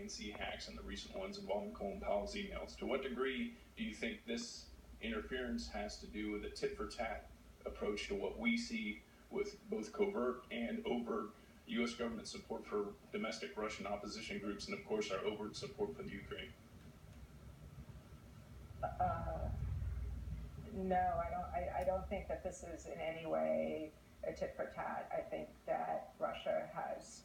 DNC hacks and the recent ones involving Colin Powell's emails. To what degree do you think this interference has to do with a tit-for-tat approach to what we see with both covert and overt U.S. government support for domestic Russian opposition groups, and of course our overt support for the Ukraine? No, I don't think that this is in any way a tit for tat. I think that Russia has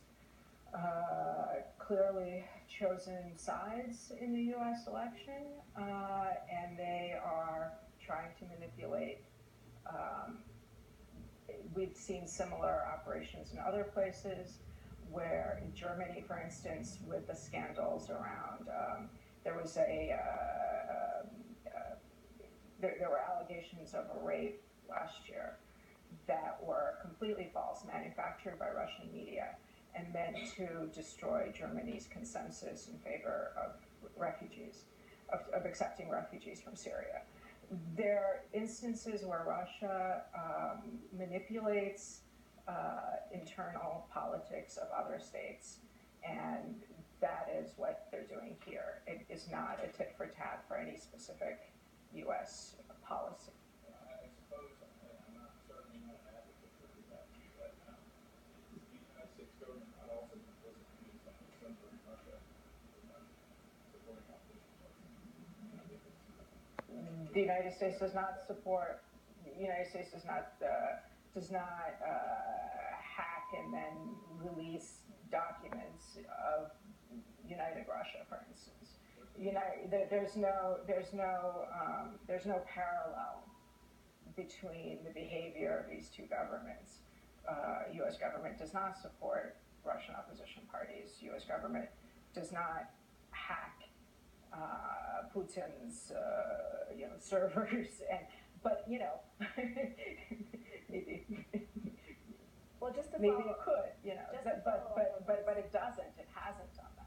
clearly chosen sides in the U.S. election, and they are trying to manipulate. We've seen similar operations in other places, where in Germany, for instance, with the scandals around, there were allegations of a rape last year that were completely false, manufactured by Russian media, and meant to destroy Germany's consensus in favor of refugees, of accepting refugees from Syria. There are instances where Russia manipulates internal politics of other states, and that is what they're doing here. It is not a tit for tat for any specific U.S. policy. I suppose I'm certainly not an advocate for that, but is the United States government not also complicit in censoring Russia, supporting opposition parties? The United States does not support. The United States does not hack and then release documents of United Russia, for instance. There's no parallel between the behavior of these two governments. U.S. government does not support Russian opposition parties. U.S. government does not hack Putin's servers, but maybe. Well, just to maybe follow, it could, but it doesn't. It hasn't done that.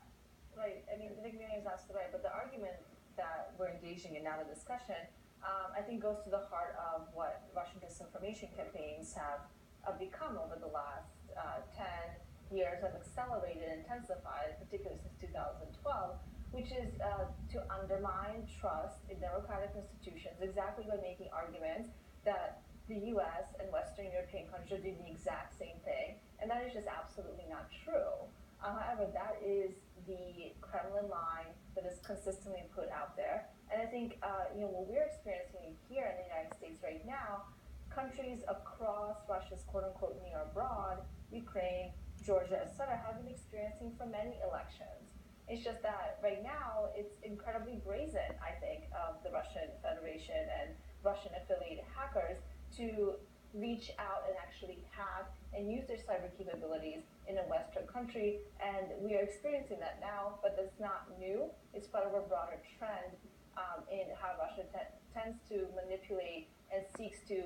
Right. I mean, I think Miriam's absolutely right, but the argument that we're engaging in now, the discussion, I think goes to the heart of what Russian disinformation campaigns have become over the last 10 years, have accelerated and intensified, particularly since 2012, which is to undermine trust in democratic institutions, exactly by making arguments that the U.S. and Western European countries are doing the exact same thing, and that is just absolutely not true. However, that is the Kremlin line that is consistently put out there, and I think what we're experiencing here in the United States right now, countries across Russia's quote-unquote near abroad, Ukraine, Georgia, etc., have been experiencing for many elections. It's just that right now it's incredibly brazen, I think, of the Russian Federation and Russian-affiliated hackers to reach out and actually hack and use their cyber capabilities in a Western country, and we are experiencing that now, but that's not new. It's part of a broader trend in how Russia tends to manipulate and seeks to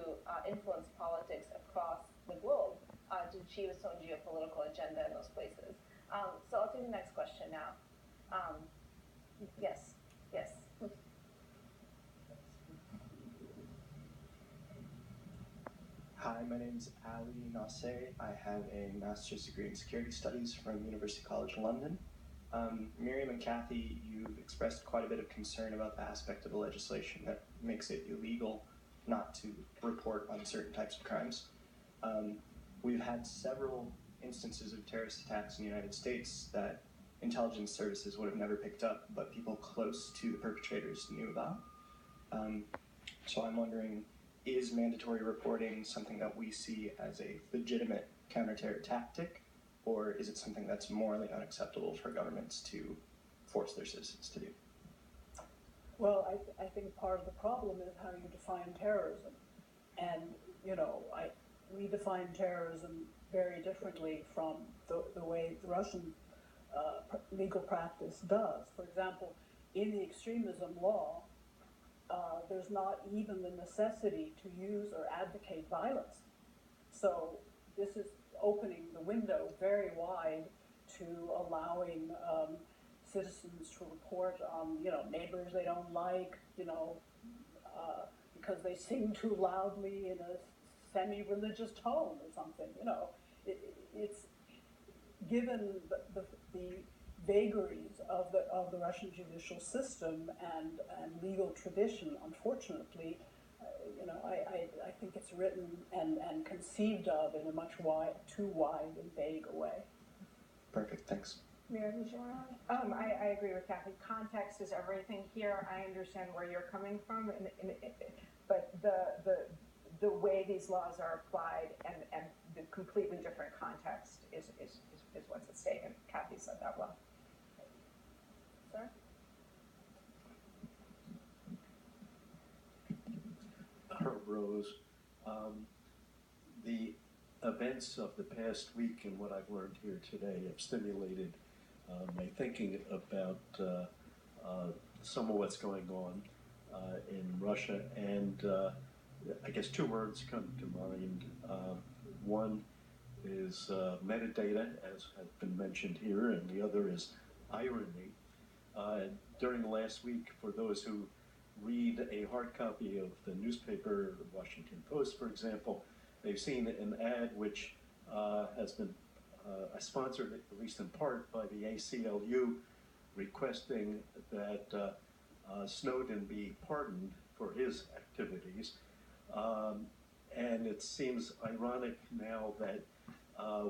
influence politics across the globe to achieve its own geopolitical agenda in those places. So I'll take the next question now. Yes. Hi, my name is Ali Nasseh. I have a master's degree in security studies from University College London. Miriam and Kathy, you've expressed quite a bit of concern about the aspect of the legislation that makes it illegal not to report on certain types of crimes. We've had several instances of terrorist attacks in the United States that intelligence services would have never picked up, but people close to the perpetrators knew about. So I'm wondering, is mandatory reporting something that we see as a legitimate counter-terror tactic, or is it something that's morally unacceptable for governments to force their citizens to do? Well, I think part of the problem is how you define terrorism. And, we define terrorism very differently from the way the Russian legal practice does. For example, in the extremism law, there's not even the necessity to use or advocate violence. So this is opening the window very wide to allowing citizens to report on, neighbors they don't like, because they sing too loudly in a semi-religious tone or something. It's given the vagaries of the Russian judicial system and legal tradition, unfortunately, I think it's written and conceived of in a much too wide and vague a way. Perfect, thanks. Mary, did you want to? I agree with Kathy. Context is everything here. I understand where you're coming from, but the way these laws are applied and the completely different context is what's at stake, and Kathy said that well. Sir? Herb Rose. The events of the past week and what I've learned here today have stimulated my thinking about some of what's going on in Russia, and I guess two words come to mind. One is metadata, as has been mentioned here, and the other is irony. During the last week, for those who read a hard copy of the newspaper, the Washington Post, for example, they've seen an ad which has been sponsored, at least in part, by the ACLU, requesting that Snowden be pardoned for his activities. And it seems ironic now that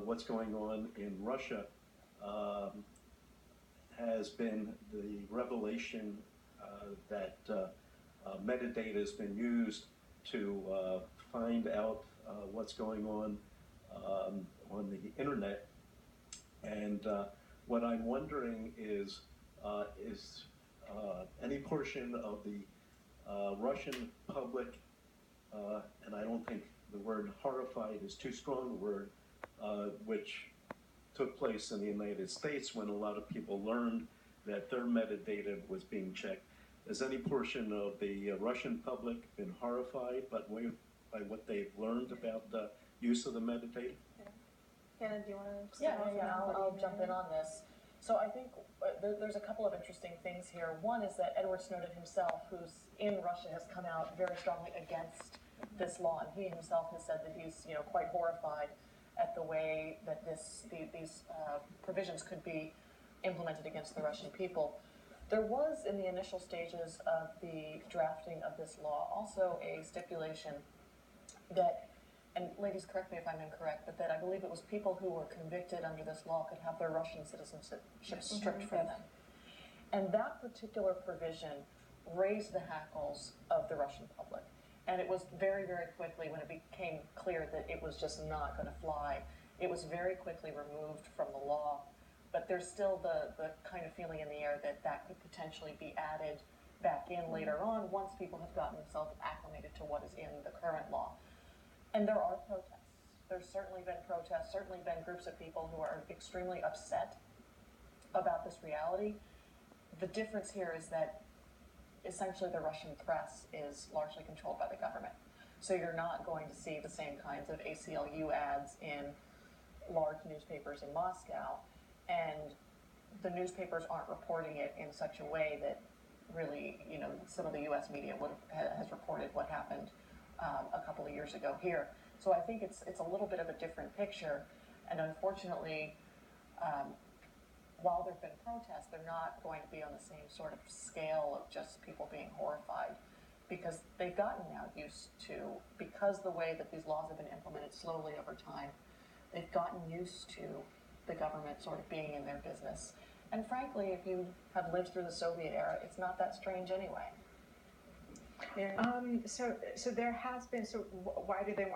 what's going on in Russia has been the revelation that metadata has been used to find out what's going on the internet. And what I'm wondering is any portion of the Russian public, and I don't think the word horrified is too strong a word, which took place in the United States when a lot of people learned that their metadata was being checked. Has any portion of the Russian public been horrified by what they've learned about the use of the metadata? Hannah, do you want to? Yeah, I'll jump in on this. So I think there's a couple of interesting things here. One is that Edward Snowden himself, who's in Russia, has come out very strongly against this law, and he himself has said that he's quite horrified at the way that these provisions could be implemented against the Russian people. There was, in the initial stages of the drafting of this law, also a stipulation that, and ladies, correct me if I'm incorrect, but that I believe it was people who were convicted under this law could have their Russian citizenship stripped from them. And that particular provision raised the hackles of the Russian public. And it was very, very quickly, when it became clear that it was just not going to fly, it was very quickly removed from the law. But there's still the kind of feeling in the air that that could potentially be added back in later on once people have gotten themselves acclimated to what is in the current law. And there are protests. There's certainly been protests, certainly been groups of people who are extremely upset about this reality. The difference here is that essentially the Russian press is largely controlled by the government. So you're not going to see the same kinds of ACLU ads in large newspapers in Moscow, and the newspapers aren't reporting it in such a way that really, some of the US media has reported what happened a couple of years ago here. So I think it's a little bit of a different picture, and unfortunately, while there have been protests, they're not going to be on the same sort of scale of just people being horrified, because they've gotten now used to, because the way that these laws have been implemented slowly over time, they've gotten used to the government sort of being in their business. And frankly, if you have lived through the Soviet era, it's not that strange anyway. So there has been, why do they want